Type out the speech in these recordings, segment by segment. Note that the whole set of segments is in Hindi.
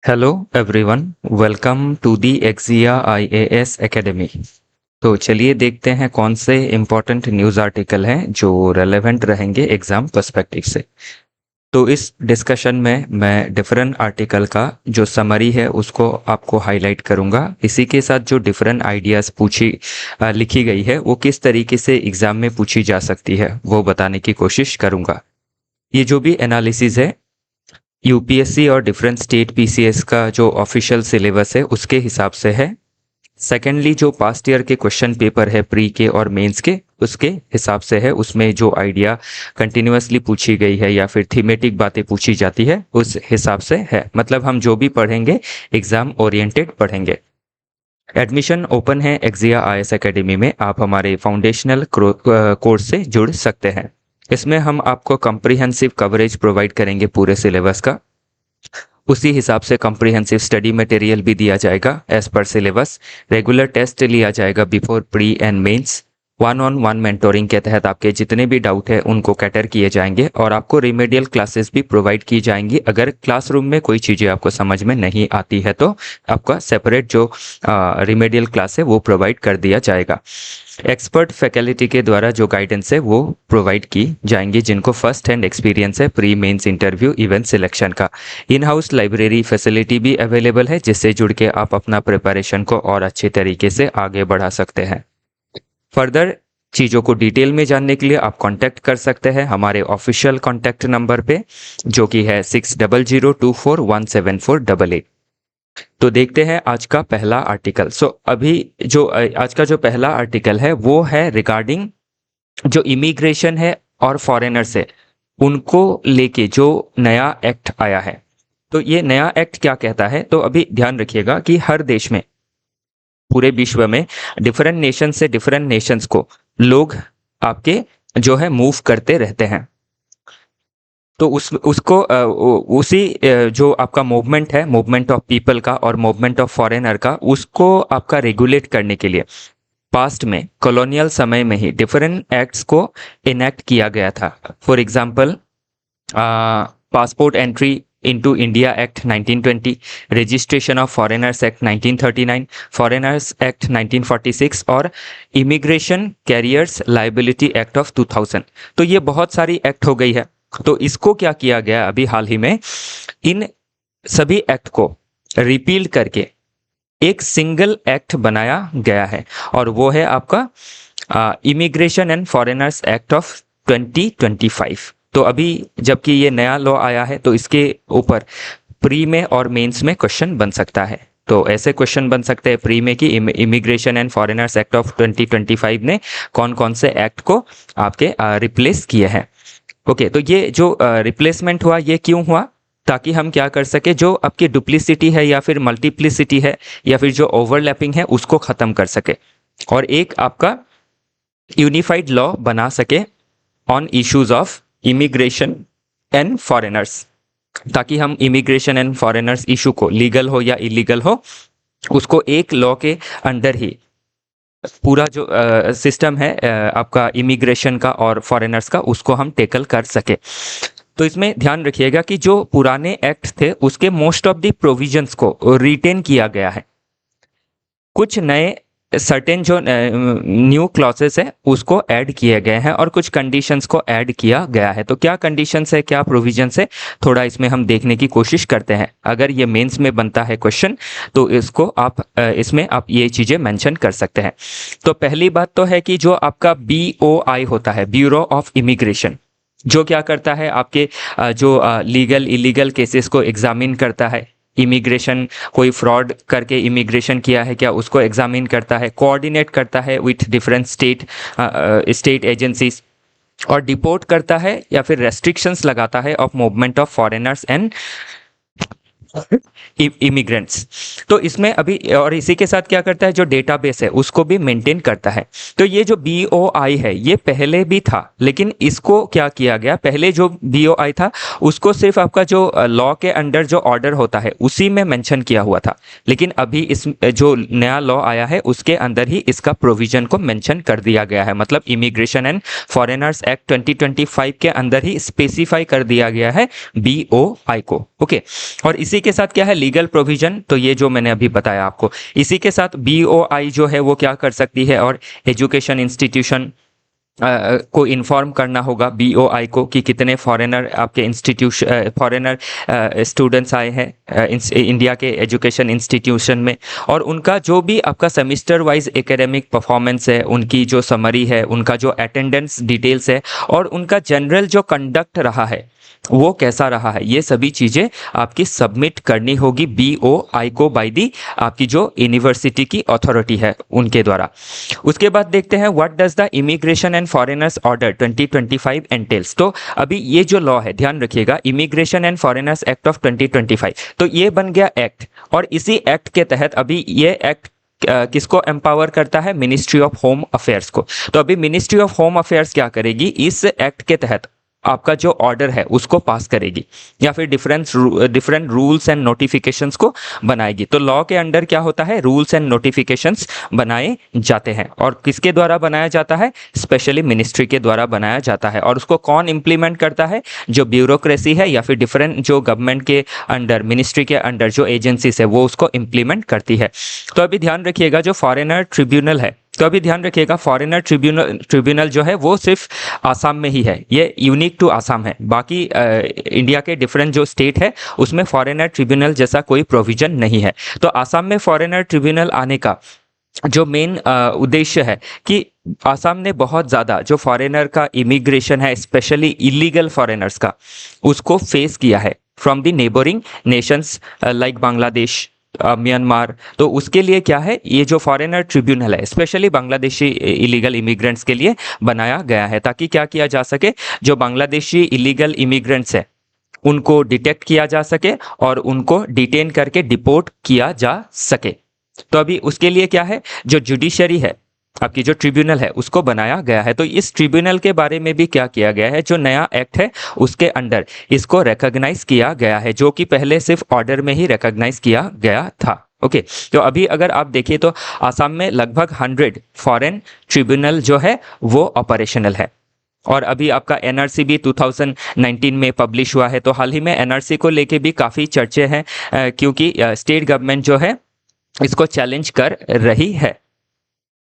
Hello everyone, welcome to the एक्जिया आईएएस एकेडमी। तो चलिए देखते हैं कौन से इम्पोर्टेंट न्यूज़ आर्टिकल हैं जो रेलेवेंट रहेंगे एग्ज़ाम पर्सपेक्टिव से। तो इस डिस्कशन में मैं डिफरेंट आर्टिकल का जो समरी है उसको आपको हाईलाइट करूंगा। इसी के साथ जो डिफरेंट आइडियाज़ लिखी गई है वो किस तरीके से एग्ज़ाम में पूछी जा सकती है वो बताने की कोशिश करूंगा। ये जो भी एनालिसिस है यूपीएससी और डिफरेंट स्टेट पीसीएस का जो ऑफिशियल सिलेबस है उसके हिसाब से है। सेकेंडली जो पास्ट ईयर के क्वेश्चन पेपर है प्री के और मेंस के उसके हिसाब से है। उसमें जो आइडिया कंटिन्यूअसली पूछी गई है या फिर थीमेटिक बातें पूछी जाती है उस हिसाब से है। मतलब हम जो भी पढ़ेंगे एग्जाम ओरिएंटेड पढ़ेंगे। एडमिशन ओपन है एक्जिया आईएएस एकेडमी में। आप हमारे फाउंडेशनल कोर्स से जुड़ सकते हैं। इसमें हम आपको कम्प्रिहेंसिव कवरेज प्रोवाइड करेंगे पूरे सिलेबस का। उसी हिसाब से कॉम्प्रिहेंसिव स्टडी मटेरियल भी दिया जाएगा as per syllabus. Regular test लिया जाएगा before pre and mains. One on one mentoring के तहत आपके जितने भी डाउट है उनको कैटर किए जाएंगे और आपको रिमेडियल क्लासेस भी प्रोवाइड की जाएंगी। अगर क्लासरूम में कोई चीज़ें आपको समझ में नहीं आती है तो आपका सेपरेट जो रिमेडियल क्लास है वो प्रोवाइड कर दिया जाएगा। एक्सपर्ट फैकल्टी के द्वारा जो गाइडेंस है वो प्रोवाइड की जाएंगी जिनको फर्स्ट हैंड एक्सपीरियंस है pre mains interview event selection का। इन हाउस लाइब्रेरी फैसिलिटी भी अवेलेबल है जिससे जुड़ के आप अपना प्रिपरेशन को और अच्छे तरीके से आगे बढ़ा सकते हैं। फर्दर चीज़ों को डिटेल में जानने के लिए आप कांटेक्ट कर सकते हैं हमारे ऑफिशियल कांटेक्ट नंबर पे जो कि है 6002417488। तो देखते हैं आज का पहला आर्टिकल। अभी जो आज का जो पहला आर्टिकल है वो है रिगार्डिंग जो इमिग्रेशन है और फॉरेनर्स है उनको लेके जो नया एक्ट आया है। तो ये नया एक्ट क्या कहता है, तो अभी ध्यान रखिएगा कि हर देश में पूरे विश्व में डिफरेंट नेशन से डिफरेंट नेशंस को लोग आपके जो है मूव करते रहते हैं। तो उसको उसी जो आपका मूवमेंट है, मूवमेंट ऑफ पीपल का और मूवमेंट ऑफ फॉरेनर का, उसको आपका रेगुलेट करने के लिए पास्ट में कॉलोनियल समय में ही डिफरेंट एक्ट्स को इनेक्ट किया गया था। For example passport entry into India act 1920, registration of foreigners act 1939, foreigners act 1946 और immigration carriers liability act of 2000। तो ये बहुत सारी एक्ट हो गई है। तो इसको क्या किया गया अभी हाल ही में, इन सभी एक्ट को रिपील करके एक सिंगल एक्ट बनाया गया है और वो है आपका immigration and foreigners act of 2025। तो अभी जबकि ये नया लॉ आया है तो इसके ऊपर प्री में और मेंस में क्वेश्चन बन सकता है। तो ऐसे क्वेश्चन बन सकते हैं प्री में कि immigration and foreigners act of 2025 ने कौन कौन से एक्ट को आपके रिप्लेस किए हैं। ओके, तो ये जो रिप्लेसमेंट हुआ ये क्यों हुआ, ताकि हम क्या कर सके, जो आपकी डुप्लिसिटी है या फिर मल्टीप्लिसिटी है या फिर जो ओवरलैपिंग है उसको ख़त्म कर सके और एक आपका यूनिफाइड लॉ बना सके on issues of immigration and foreigners, ताकि हम इमिग्रेशन एंड फॉरेनर्स इशू को लीगल हो या इलीगल हो उसको एक लॉ के अंडर ही पूरा जो सिस्टम है आपका इमिग्रेशन का और फॉरेनर्स का उसको हम टेकल कर सके। तो इसमें ध्यान रखिएगा कि जो पुराने एक्ट थे उसके मोस्ट ऑफ द प्रोविजंस को रिटेन किया गया है। कुछ नए सर्टेन जो न्यू क्लॉसेस है उसको ऐड किए गए हैं और कुछ कंडीशंस को ऐड किया गया है। तो क्या कंडीशंस है, क्या प्रोविजंस है, थोड़ा इसमें हम देखने की कोशिश करते हैं। अगर ये मेंस में बनता है क्वेश्चन तो इसको आप इसमें आप ये चीज़ें मेंशन कर सकते हैं। तो पहली बात तो है कि जो आपका BOI होता है, ब्यूरो ऑफ इमिग्रेशन, जो क्या करता है आपके जो लीगल इलीगल केसेस को एग्जामिन करता है। इमिग्रेशन कोई फ्रॉड करके इमिग्रेशन किया है क्या उसको एग्जामिन करता है, कोऑर्डिनेट करता है विथ डिफरेंट स्टेट एजेंसीज और डिपोर्ट करता है या फिर रेस्ट्रिक्शंस लगाता है of movement of foreigners and immigrants. तो इसमें अभी और इसी के साथ क्या करता है, जो डेटाबेस है उसको भी मेंटेन करता है। तो ये जो BOI है ये पहले भी था, लेकिन इसको क्या किया गया, पहले जो BOI था उसको सिर्फ आपका जो लॉ के अंडर जो ऑर्डर होता है उसी में मेंशन किया हुआ था, लेकिन अभी इस जो नया लॉ आया है उसके अंदर ही इसका प्रोविजन को मेंशन कर दिया गया है। मतलब इमिग्रेशन एंड फॉरेनर्स एक्ट 2025 के अंदर ही स्पेसिफाई कर दिया गया है BOI को। ओके, और इसी के साथ क्या है लीगल प्रोविजन, तो ये जो मैंने अभी बताया आपको। इसी के साथ बीओआई जो है वो क्या कर सकती है, और एजुकेशन इंस्टीट्यूशन को इन्फॉर्म करना होगा बीओआई को कि कितने फॉरेनर आपके इंस्टीट्यूशन फॉरेनर स्टूडेंट्स आए हैं इंडिया के एजुकेशन इंस्टीट्यूशन में, और उनका जो भी आपका सेमिस्टर वाइज एकेडमिक परफॉर्मेंस है, उनकी जो समरी है, उनका जो अटेंडेंस डिटेल्स है, और उनका जनरल जो कंडक्ट रहा है वो कैसा रहा है, ये सभी चीज़ें आपकी सबमिट करनी होगी बीओआई को बाय दी आपकी जो यूनिवर्सिटी की अथॉरिटी है उनके द्वारा। उसके बाद देखते हैं what does the immigration and foreigners order 2025 एंटेल्स। तो अभी ये जो लॉ है ध्यान रखिएगा, immigration and foreigners act of 2025, तो ये बन गया एक्ट, और इसी एक्ट के तहत अभी ये एक्ट किसको एम्पावर करता है, मिनिस्ट्री ऑफ होम अफेयर्स को। तो अभी मिनिस्ट्री ऑफ होम अफेयर्स क्या करेगी, इस एक्ट के तहत आपका जो ऑर्डर है उसको पास करेगी, या फिर डिफरेंट रूल्स एंड नोटिफिकेशंस को बनाएगी। तो लॉ के अंडर क्या होता है, रूल्स एंड नोटिफिकेशंस बनाए जाते हैं, और किसके द्वारा बनाया जाता है, स्पेशली मिनिस्ट्री के द्वारा बनाया जाता है। और उसको कौन इम्प्लीमेंट करता है, जो ब्यूरोक्रेसी है या फिर डिफरेंट जो गवर्नमेंट के अंडर, मिनिस्ट्री के अंडर जो एजेंसीज है वो उसको इम्प्लीमेंट करती है। तो अभी ध्यान रखिएगा जो फॉरेनर ट्रिब्यूनल है, तो अभी ध्यान रखिएगा फॉरेनर ट्रिब्यूनल जो है वो सिर्फ आसाम में ही है, ये यूनिक टू आसाम है। बाकी इंडिया के डिफरेंट जो स्टेट है उसमें फॉरेनर ट्रिब्यूनल जैसा कोई प्रोविजन नहीं है। तो आसाम में फॉरेनर ट्रिब्यूनल आने का जो मेन उद्देश्य है कि आसाम ने बहुत ज़्यादा जो फॉरेनर का इमिग्रेशन है, स्पेशली इलीगल फॉरेनर्स का, उसको फेस किया है from the neighbouring Nations like Bangladesh, Myanmar. तो उसके लिए क्या है, ये जो फॉरेनर ट्रिब्यूनल है स्पेशली बांग्लादेशी इलीगल इमिग्रेंट्स के लिए बनाया गया है, ताकि क्या किया जा सके, जो बांग्लादेशी इलीगल इमिग्रेंट्स है उनको डिटेक्ट किया जा सके और उनको डिटेन करके डिपोर्ट किया जा सके। तो अभी उसके लिए क्या है, जो जुडिशरी है आपकी जो ट्रिब्यूनल है उसको बनाया गया है। तो इस ट्रिब्यूनल के बारे में भी क्या किया गया है, जो नया एक्ट है उसके अंडर इसको रिकॉग्नाइज किया गया है, जो कि पहले सिर्फ ऑर्डर में ही रिकॉग्नाइज किया गया था। ओके तो अभी अगर आप देखिए तो आसाम में लगभग 100 फॉरेन ट्रिब्यूनल जो है वो ऑपरेशनल है। और अभी आपका एनआरसी भी 2019 में पब्लिश हुआ है। तो हाल ही में एनआरसी को लेके भी काफ़ी चर्चे हैं, क्योंकि स्टेट गवर्नमेंट जो है इसको चैलेंज कर रही है।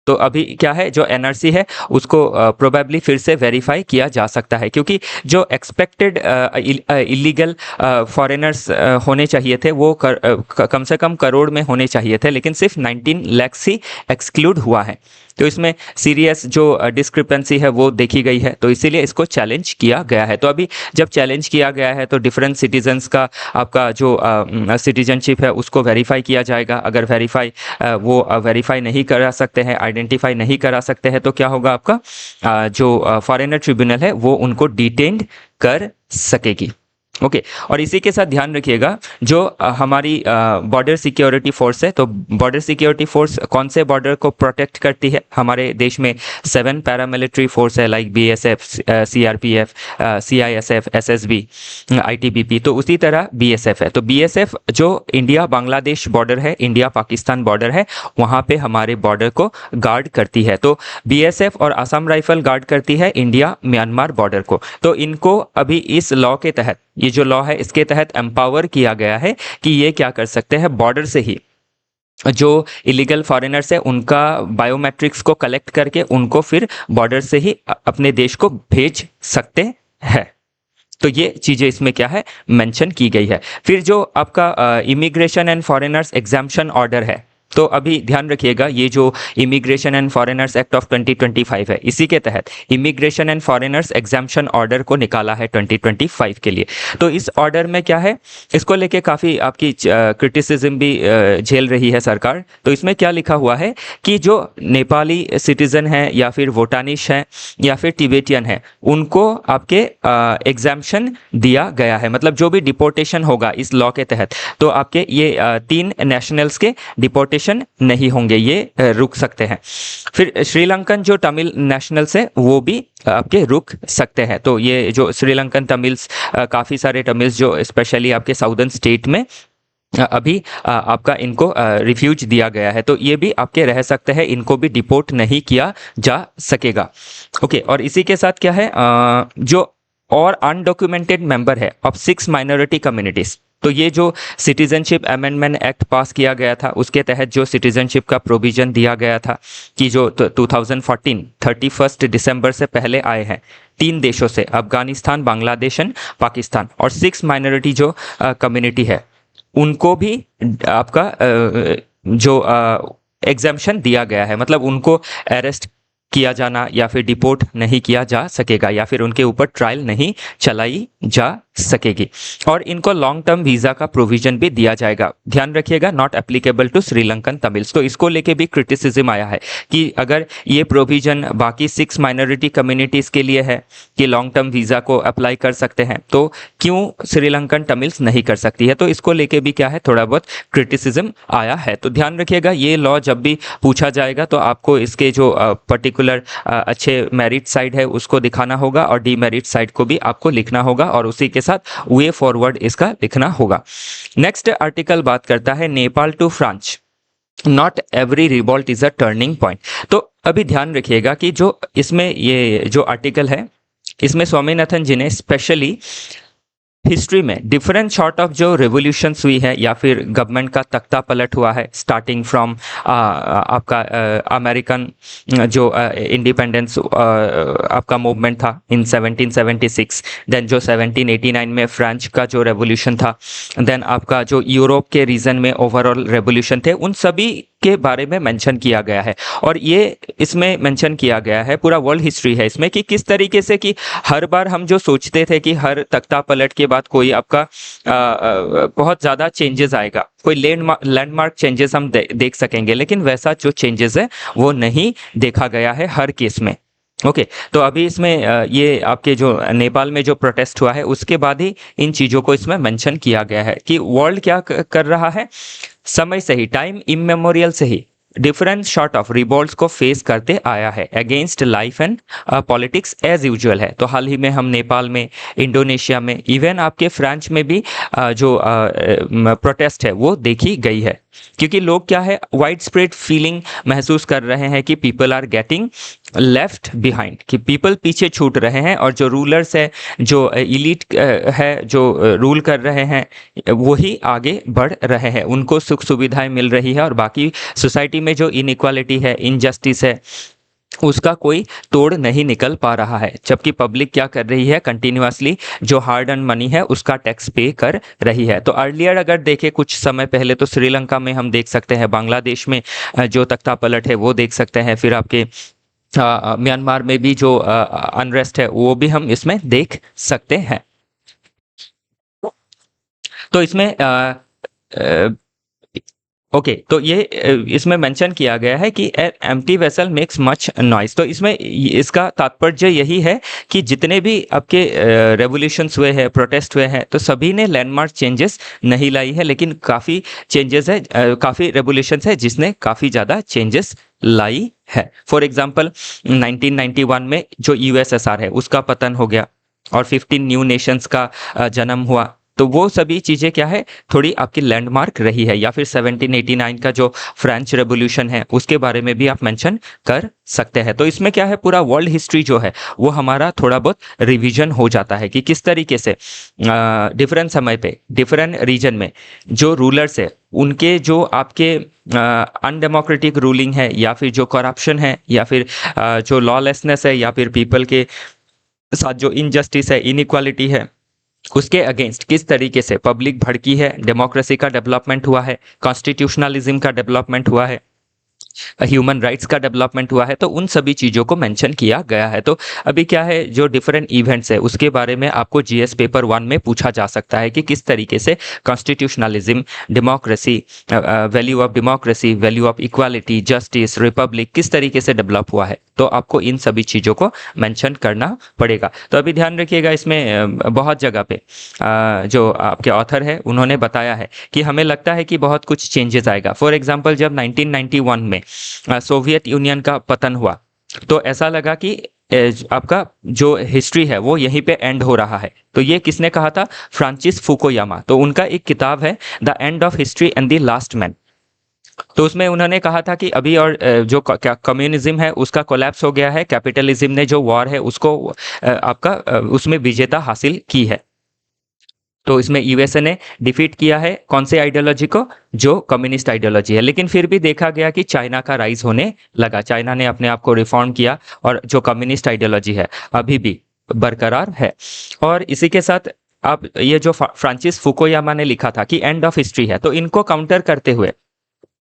तो अभी क्या है, जो एनआरसी है उसको प्रोबेबली फिर से वेरीफाई किया जा सकता है, क्योंकि जो एक्सपेक्टेड इलीगल फॉरेनर्स होने चाहिए थे वो कम से कम करोड़ में होने चाहिए थे, लेकिन सिर्फ 19 लाख ही एक्सक्लूड हुआ है। तो इसमें सीरियस जो डिस्क्रिपेंसी है वो देखी गई है, तो इसीलिए इसको चैलेंज किया गया है। तो अभी जब चैलेंज किया गया है तो डिफरेंट सिटीजन्स का आपका जो सिटीजनशिप है उसको वेरीफाई किया जाएगा। अगर वो वेरीफाई नहीं करा सकते हैं, आइडेंटिफाई नहीं करा सकते हैं, तो क्या होगा, आपका जो फॉरेनर ट्रिब्यूनल है वो उनको डिटेन्ड कर सकेगी। ओके और इसी के साथ ध्यान रखिएगा जो हमारी बॉर्डर सिक्योरिटी फोर्स है, तो बॉर्डर सिक्योरिटी फोर्स कौन से बॉर्डर को प्रोटेक्ट करती है, हमारे देश में 7 पैरामिलिट्री फोर्स है, like BSF, CRPF, CISF, SSB, ITBP. तो उसी तरह बीएसएफ है। तो बीएसएफ जो इंडिया बांग्लादेश बॉर्डर है, इंडिया पाकिस्तान बॉर्डर है, वहाँ पे हमारे बॉर्डर को गार्ड करती है। तो बीएसएफ और असम राइफल गार्ड करती है इंडिया म्यांमार बॉर्डर को। तो इनको अभी इस लॉ के तहत, ये जो लॉ है इसके तहत एम्पावर किया गया है कि ये क्या कर सकते हैं, बॉर्डर से ही जो इलीगल फॉरेनर्स है उनका बायोमेट्रिक्स को कलेक्ट करके उनको फिर बॉर्डर से ही अपने देश को भेज सकते हैं। तो ये चीज़ें इसमें क्या है, मेंशन की गई है। फिर जो आपका immigration and foreigners exemption order है, तो अभी ध्यान रखिएगा ये जो immigration and foreigners act of 2025 है, इसी के तहत immigration and foreigners exemption order को निकाला है 2025 के लिए। तो इस ऑर्डर में क्या है, इसको लेके काफ़ी आपकी क्रिटिसिज्म भी झेल रही है सरकार। तो इसमें क्या लिखा हुआ है कि जो नेपाली सिटीज़न है या फिर वोटानिश है या फिर टिबेटियन है, उनको आपके एग्जाम्पशन दिया गया है। मतलब जो भी डिपोर्टेशन होगा इस लॉ के तहत, तो आपके ये 3 नेशनल्स के डिपोर्टेशन नहीं होंगे, ये रुक सकते हैं। फिर श्रीलंकन जो तमिल नेशनल्स है वो भी आपके रुक सकते हैं। तो ये जो श्रीलंकन तमिल्स, काफ़ी सारे तमिल्स जो स्पेशली आपके साउदर्न स्टेट में अभी आपका इनको रिफ्यूज दिया गया है, तो ये भी आपके रह सकते हैं, इनको भी डिपोर्ट नहीं किया जा सकेगा। ओके और इसी के साथ क्या है, जो और अनडॉक्यूमेंटेड मेंबर है ऑफ 6 माइनॉरिटी कम्युनिटीज़, तो ये जो सिटीजनशिप अमेंडमेंट एक्ट पास किया गया था, उसके तहत जो सिटीजनशिप का प्रोविजन दिया गया था कि जो 2014 31 दिसंबर से पहले आए हैं 3 देशों से, अफगानिस्तान, बांग्लादेश एंड पाकिस्तान, और 6 माइनॉरिटी जो कम्युनिटी है उनको भी आपका जो एग्जाम्पशन दिया गया है, मतलब उनको अरेस्ट किया जाना या फिर डिपोर्ट नहीं किया जा सकेगा या फिर उनके ऊपर ट्रायल नहीं चलाई जा सकेगी, और इनको लॉन्ग टर्म वीज़ा का प्रोविजन भी दिया जाएगा। ध्यान रखिएगा, not applicable to Sri Lankan Tamils. तो इसको लेके भी क्रिटिसिज्म आया है कि अगर ये प्रोविजन बाकी 6 माइनॉरिटी कम्युनिटीज़ के लिए है कि लॉन्ग टर्म वीज़ा को अप्लाई कर सकते हैं, तो क्यों श्रीलंकन तमिल्स नहीं कर सकती है। तो इसको लेके भी क्या है, थोड़ा बहुत क्रिटिसिज्म आया है। तो ध्यान रखिएगा, ये लॉ जब भी पूछा जाएगा तो आपको इसके जो पर्टिकुलर अच्छे मेरिट साइड है उसको दिखाना होगा और डीमेरिट साइड को भी आपको लिखना होगा और उसी के साथ वे फॉरवर्ड इसका लिखना होगा। नेक्स्ट आर्टिकल बात करता है Nepal to France, not every revolt is a turning point. तो अभी ध्यान रखिएगा कि जो इसमें ये जो आर्टिकल है इसमें स्वामीनाथन जी ने स्पेशली हिस्ट्री में डिफरेंट सॉर्ट ऑफ जो रेवोल्यूशंस हुई है या फिर गवर्नमेंट का तख्ता पलट हुआ है, स्टार्टिंग फ्रॉम आपका अमेरिकन जो इंडिपेंडेंस आपका मूवमेंट था इन 1776, देन जो 1789 में फ्रेंच का जो रेवोल्यूशन था, देन आपका जो यूरोप के रीजन में ओवरऑल रेवोल्यूशन थे, उन सभी के बारे में मेंशन किया गया है। और ये इसमें मेंशन किया गया है, पूरा वर्ल्ड हिस्ट्री है इसमें, कि किस तरीके से कि हर बार हम जो सोचते थे कि हर तख्ता पलट के बाद कोई आपका बहुत ज़्यादा चेंजेस आएगा, कोई लैंडमार्क चेंजेस हम देख सकेंगे, लेकिन वैसा जो चेंजेस है वो नहीं देखा गया है हर केस में। ओके तो अभी इसमें ये आपके जो नेपाल में जो प्रोटेस्ट हुआ है उसके बाद ही इन चीज़ों को इसमें मेंशन किया गया है कि वर्ल्ड क्या कर रहा है, समय से ही, टाइम इमेमोरियल से ही डिफरेंट सॉर्ट ऑफ रिवॉल्ट्स को फेस करते आया है against life and politics as usual है। तो हाल ही में हम नेपाल में, इंडोनेशिया में, इवन आपके फ्रांस में भी जो प्रोटेस्ट है वो देखी गई है, क्योंकि लोग क्या है, वाइड स्प्रेड फीलिंग महसूस कर रहे हैं कि people are getting left behind, कि पीपल पीछे छूट रहे हैं और जो रूलर्स है, जो इलीट है, जो रूल कर रहे हैं, वही आगे बढ़ रहे हैं, उनको सुख सुविधाएं मिल रही है और बाकी सोसाइटी में जो इनइक्वालिटी है, इनजस्टिस है, उसका कोई तोड़ नहीं निकल पा रहा है। जबकि पब्लिक क्या कर रही है, कंटिन्यूसली जो हार्ड अर्न मनी है उसका टैक्स पे कर रही है। तो अर्लियर अगर देखें कुछ समय पहले, तो श्रीलंका में हम देख सकते हैं, बांग्लादेश में जो तख्ता पलट है वो देख सकते हैं, फिर आपके म्यांमार में भी जो अनरेस्ट है वो भी हम इसमें देख सकते हैं। तो इसमें ओके तो ये इसमें मेंशन किया गया है कि empty vessel makes much noise. तो इसमें इसका तात्पर्य यही है कि जितने भी आपके रेवोल्यूशंस हुए हैं, प्रोटेस्ट हुए हैं, तो सभी ने लैंडमार्क चेंजेस नहीं लाई है, लेकिन काफ़ी चेंजेस है, काफ़ी रेवोल्यूशंस है जिसने काफ़ी ज़्यादा चेंजेस लाई है। फॉर एग्जांपल 1991 में जो यूएसएसआर है उसका पतन हो गया और 15 न्यू नेशंस का जन्म हुआ। तो वो सभी चीज़ें क्या है, थोड़ी आपकी लैंडमार्क रही है। या फिर 1789 का जो फ्रेंच रेवोल्यूशन है उसके बारे में भी आप मेंशन कर सकते हैं। तो इसमें क्या है, पूरा वर्ल्ड हिस्ट्री जो है वो हमारा थोड़ा बहुत रिवीजन हो जाता है कि किस तरीके से डिफरेंट समय पे, डिफरेंट रीजन में जो रूलर्स है उनके जो आपके अनडेमोक्रेटिक रूलिंग है, या फिर जो करप्शन है, या फिर जो लॉलेसनेस है, या फिर पीपल के साथ जो इनजस्टिस है, इनइक्वालिटी है, उसके अगेंस्ट किस तरीके से पब्लिक भड़की है, डेमोक्रेसी का डेवलपमेंट हुआ है, कॉन्स्टिट्यूशनलिज्म का डेवलपमेंट हुआ है, ह्यूमन राइट्स का डेवलपमेंट हुआ है। तो उन सभी चीज़ों को मेंशन किया गया है। तो अभी क्या है, जो डिफरेंट इवेंट्स है उसके बारे में आपको जीएस पेपर 1 में पूछा जा सकता है कि किस तरीके से constitutionalism, democracy, value of democracy, value of equality, justice, Republic किस तरीके से डेवलप हुआ है। तो आपको इन सभी चीज़ों को मेंशन करना पड़ेगा। तो अभी ध्यान रखिएगा, इसमें बहुत जगह पे जो आपके ऑथर है उन्होंने बताया है कि हमें लगता है कि बहुत कुछ चेंजेस आएगा। फॉर एग्जांपल जब 1991 में सोवियत यूनियन का पतन हुआ तो ऐसा लगा कि आपका जो हिस्ट्री है वो यहीं पे एंड हो रहा है। तो ये किसने कहा था, फ्रांसिस फुकुयामा। तो उनका एक किताब है the end of history and the last man. तो उसमें उन्होंने कहा था कि अभी और जो कम्युनिज्म है उसका कोलैप्स हो गया है, कैपिटलिज्म ने जो वॉर है उसको आपका उसमें विजेता हासिल की है। तो इसमें यूएसए ने डिफीट किया है कौन से आइडियोलॉजी को, जो कम्युनिस्ट आइडियोलॉजी है। लेकिन फिर भी देखा गया कि चाइना का राइज होने लगा, चाइना ने अपने आप को रिफॉर्म किया और जो कम्युनिस्ट आइडियोलॉजी है अभी भी बरकरार है। और इसी के साथ अब ये जो फ्रांसिस फुकुयामा ने लिखा था कि एंड ऑफ हिस्ट्री है, तो इनको काउंटर करते हुए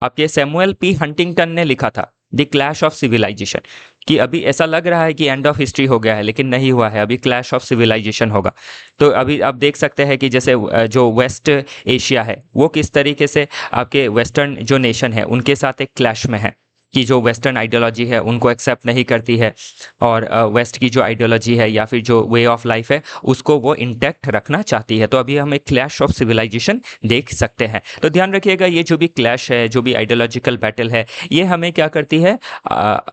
आपके सैमुअल पी हंटिंगटन ने लिखा था द क्लैश ऑफ सिविलाइजेशन, कि अभी ऐसा लग रहा है कि एंड ऑफ हिस्ट्री हो गया है लेकिन नहीं हुआ है, अभी क्लैश ऑफ सिविलाइजेशन होगा। तो अभी आप देख सकते हैं कि जैसे जो वेस्ट एशिया है वो किस तरीके से आपके वेस्टर्न जो नेशन है उनके साथ एक क्लैश में है, कि जो वेस्टर्न आइडियोलॉजी है उनको एक्सेप्ट नहीं करती है और वेस्ट की जो आइडियोलॉजी है या फिर जो वे ऑफ लाइफ है उसको वो इंटैक्ट रखना चाहती है। तो अभी हम एक क्लैश ऑफ सिविलाइजेशन देख सकते हैं। तो ध्यान रखिएगा ये जो भी क्लैश है, जो भी आइडियोलॉजिकल बैटल है, ये हमें क्या करती है,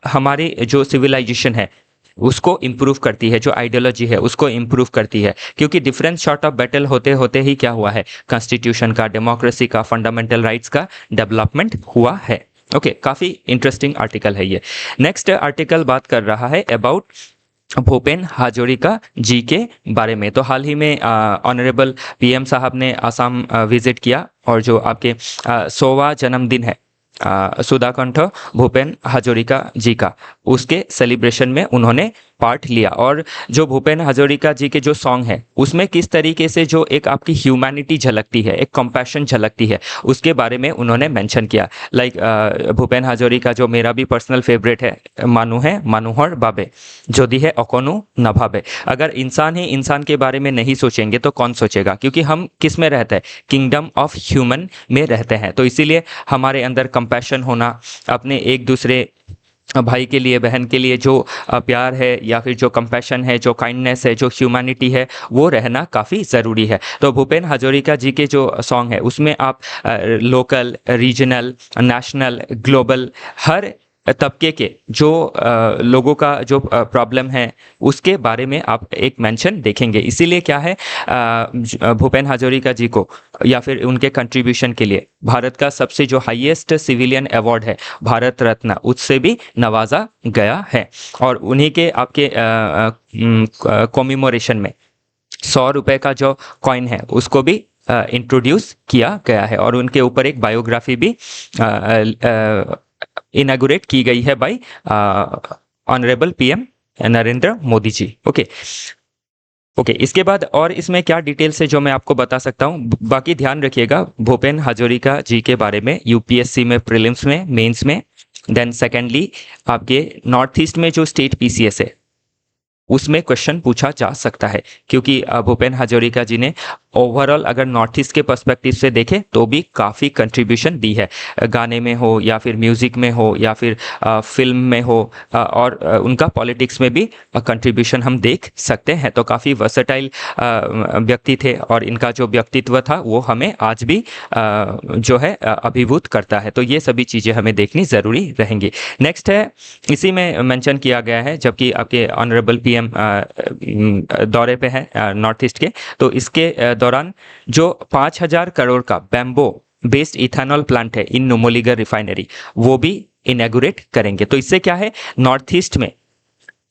हमारी जो सिविलाइजेशन है उसको इम्प्रूव करती है, जो आइडियोलॉजी है उसको इम्प्रूव करती है, क्योंकि डिफरेंट सॉर्ट ऑफ बैटल होते होते ही क्या हुआ है, कॉन्स्टिट्यूशन का, डेमोक्रेसी का, फंडामेंटल राइट्स का डेवलपमेंट हुआ है। ओके, काफ़ी इंटरेस्टिंग आर्टिकल है ये। नेक्स्ट आर्टिकल बात कर रहा है अबाउट भूपेन हाजोरिका जी के बारे में। तो हाल ही में ऑनरेबल पीएम साहब ने असम विजिट किया और जो आपके 100वां जन्मदिन है सुधाकंठ भूपेन हाजोरिका जी का, उसके सेलिब्रेशन में उन्होंने पार्ट लिया। और जो भूपेन हाजोरिका जी के जो सॉन्ग है उसमें किस तरीके से जो एक आपकी ह्यूमैनिटी झलकती है, एक कंपैशन झलकती है, उसके बारे में उन्होंने मेंशन किया। लाइक भूपेन हाजोरिका जो मेरा भी पर्सनल फेवरेट है, मानु है मानुहर बाबे जोदी है अकोनु न भाबे। अगर इंसान ही इंसान के बारे में नहीं सोचेंगे तो कौन सोचेगा, क्योंकि हम किस में रहते हैं, किंगडम ऑफ ह्यूमन में रहते हैं। तो इसीलिए हमारे अंदर कंपैशन होना, अपने एक दूसरे भाई के लिए, बहन के लिए जो प्यार है या फिर जो कंपैशन है, जो काइंडनेस है, जो ह्यूमैनिटी है, वो रहना काफ़ी ज़रूरी है। तो भूपेन हाजोरिका जी के जो सॉन्ग है उसमें आप लोकल, रीजनल, नेशनल, ग्लोबल, हर तबके के जो लोगों का जो प्रॉब्लम है उसके बारे में आप एक मेंशन देखेंगे। इसीलिए क्या है, भूपेन हाजोरिका जी को या फिर उनके कंट्रीब्यूशन के लिए भारत का सबसे जो हाईएस्ट सिविलियन अवार्ड है भारत रत्न, उससे भी नवाजा गया है। और उन्हीं के आपके कॉमेमोरेशन में 100 रुपये का जो कॉइन है उसको भी इंट्रोड्यूस किया गया है और उनके ऊपर एक बायोग्राफी भी इनॉग्रेट की गई है by honourable PM Narendra Modi ji. Okay, इसके बाद और इसमें क्या डिटेल्स है जो मैं आपको बता सकता हूँ, बाकी ध्यान रखिएगा भूपेन हाजोरिका जी के बारे में यूपीएससी में, प्रीलिम्स में, मेंस में। देन सेकेंडली आपके नॉर्थ ईस्ट में जो स्टेट पीसीएस है उसमें क्वेश्चन पूछा जा सकता है, क्योंकि भूपेन हाजोरिका जी ने ओवरऑल अगर नॉर्थ ईस्ट के पर्सपेक्टिव से देखें तो भी काफ़ी कंट्रीब्यूशन दी है, गाने में हो या फिर म्यूज़िक में हो या फिर फिल्म में हो, और उनका पॉलिटिक्स में भी कंट्रीब्यूशन हम देख सकते हैं। तो काफ़ी वर्सेटाइल व्यक्ति थे और इनका जो व्यक्तित्व था वो हमें आज भी जो है अभिभूत करता है। तो ये सभी चीज़ें हमें देखनी ज़रूरी रहेंगी। नेक्स्ट है, इसी में मेंशन किया गया है, जबकि आपके ऑनरेबल पीएम दौरे पे हैं नॉर्थ ईस्ट के, तो इसके दौरान जो 5,000 करोड़ का बैम्बो बेस्ड इथेनॉल प्लांट है इन नुमलीगढ़ रिफाइनरी, वो भी इनॉग्रेट करेंगे। तो इससे क्या है, नॉर्थ ईस्ट में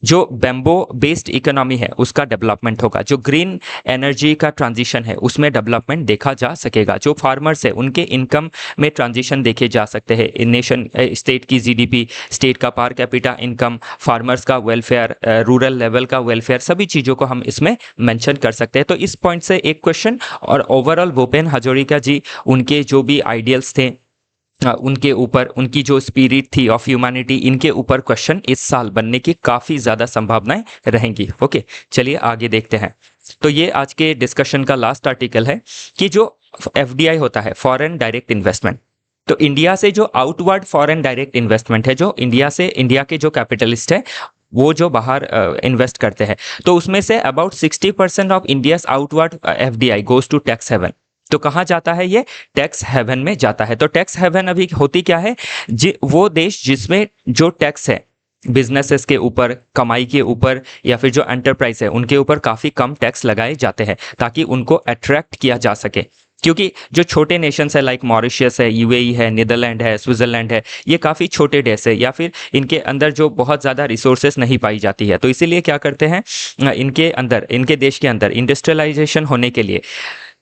जो बैम्बो बेस्ड इकोनॉमी है उसका डेवलपमेंट होगा, जो ग्रीन एनर्जी का ट्रांजिशन है उसमें डेवलपमेंट देखा जा सकेगा, जो फार्मर्स है उनके इनकम में ट्रांजिशन देखे जा सकते हैं, नेशन स्टेट की जीडीपी, स्टेट का पर कैपिटा इनकम, फार्मर्स का वेलफेयर, रूरल लेवल का वेलफेयर, सभी चीज़ों को हम इसमें मेंशन कर सकते हैं। तो इस पॉइंट से एक क्वेश्चन, और ओवरऑल भूपेन हाजोरिका जी, उनके जो भी आइडियल्स थे उनके ऊपर, उनकी जो स्पिरिट थी ऑफ ह्यूमैनिटी, इनके ऊपर क्वेश्चन इस साल बनने की काफ़ी ज़्यादा संभावनाएं रहेंगी। ओके, चलिए आगे देखते हैं। तो ये आज के डिस्कशन का लास्ट आर्टिकल है कि जो एफडीआई होता है, फॉरेन डायरेक्ट इन्वेस्टमेंट, तो इंडिया से जो आउटवर्ड फॉरेन डायरेक्ट इन्वेस्टमेंट है, जो इंडिया से, इंडिया के जो कैपिटलिस्ट है वो जो बाहर इन्वेस्ट करते हैं, तो उसमें से about 60% of India's outward FDI goes to tax haven. तो कहाँ जाता है, ये टैक्स हेवन में जाता है। तो टैक्स हेवन अभी होती क्या है, वो देश जिसमें जो टैक्स है बिजनेसेस के ऊपर, कमाई के ऊपर, या फिर जो एंटरप्राइज है उनके ऊपर काफ़ी कम टैक्स लगाए जाते हैं ताकि उनको अट्रैक्ट किया जा सके। क्योंकि जो छोटे नेशंस है लाइक मॉरिशियस है, यूएई है, नीदरलैंड है, स्विट्जरलैंड है, ये काफ़ी छोटे देश है या फिर इनके अंदर जो बहुत ज़्यादा रिसोर्सेस नहीं पाई जाती है। तो इसीलिए क्या करते हैं, इनके अंदर, इनके देश के अंदर इंडस्ट्रियलाइजेशन होने के लिए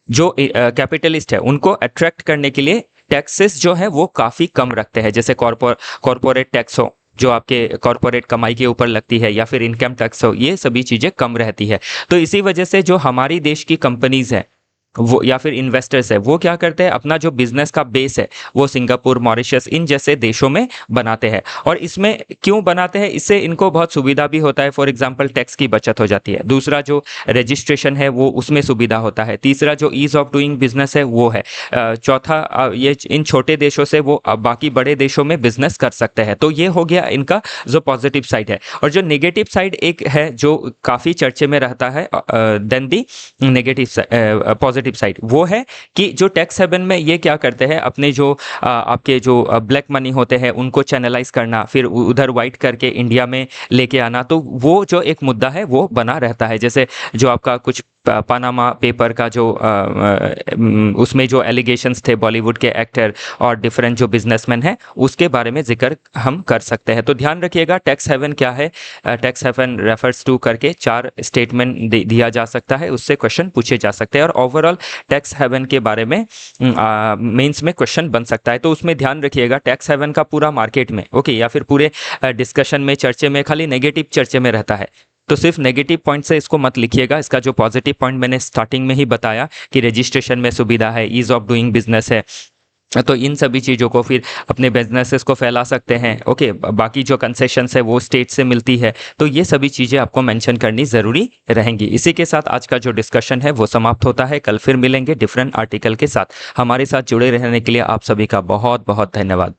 जो कैपिटलिस्ट है उनको अट्रैक्ट करने के लिए टैक्सेस जो है वो काफ़ी कम रखते हैं, जैसे कॉरपोरेट टैक्स हो जो आपके कॉरपोरेट कमाई के ऊपर लगती है, या फिर इनकम टैक्स हो, ये सभी चीज़ें कम रहती है। तो इसी वजह से जो हमारी देश की कंपनीज है वो या फिर इन्वेस्टर्स है वो क्या करते हैं, अपना जो बिजनेस का बेस है वो सिंगापुर, मॉरिशस इन जैसे देशों में बनाते हैं। और इसमें क्यों बनाते हैं, इससे इनको बहुत सुविधा भी होता है। फॉर एग्जांपल टैक्स की बचत हो जाती है, दूसरा जो रजिस्ट्रेशन है वो उसमें सुविधा होता है, तीसरा जो ईज ऑफ डूइंग बिजनेस है वो है, चौथा ये इन छोटे देशों से वो बाकी बड़े देशों में बिजनेस कर सकते हैं। तो ये हो गया इनका जो पॉजिटिव साइड है। और जो नेगेटिव साइड एक है जो काफ़ी चर्चे में रहता है then the negative positive side, वो है कि जो टैक्स हेवन में ये क्या करते हैं, अपने जो आपके जो ब्लैक मनी होते हैं उनको चैनलाइज करना, फिर उधर वाइट करके इंडिया में लेके आना, तो वो जो एक मुद्दा है वो बना रहता है। जैसे जो आपका कुछ पानामा पेपर का जो उसमें जो एलिगेशंस थे बॉलीवुड के एक्टर और डिफरेंट जो बिजनेसमैन हैं उसके बारे में जिक्र हम कर सकते हैं। तो ध्यान रखिएगा टैक्स हेवन क्या है। टैक्स हेवन रेफर्स टू करके 4 स्टेटमेंट दिया जा सकता है, उससे क्वेश्चन पूछे जा सकते हैं। और ओवरऑल टैक्स हेवन के बारे में मेंस में क्वेश्चन बन सकता है। तो उसमें ध्यान रखिएगा टैक्स हेवन का पूरा मार्केट में ओके या फिर पूरे डिस्कशन में चर्चे में खाली नेगेटिव चर्चे में रहता है, तो सिर्फ नेगेटिव पॉइंट से इसको मत लिखिएगा। इसका जो पॉजिटिव पॉइंट मैंने स्टार्टिंग में ही बताया कि रजिस्ट्रेशन में सुविधा है, ईज ऑफ डूइंग बिजनेस है, तो इन सभी चीज़ों को फिर अपने बिजनेसेस को फैला सकते हैं। ओके, बाकी जो कंसेशंस है वो स्टेट से मिलती है, तो ये सभी चीज़ें आपको मेंशन करनी ज़रूरी रहेंगी। इसी के साथ आज का जो डिस्कशन है वो समाप्त होता है। कल फिर मिलेंगे डिफरेंट आर्टिकल के साथ। हमारे साथ जुड़े रहने के लिए आप सभी का बहुत बहुत धन्यवाद।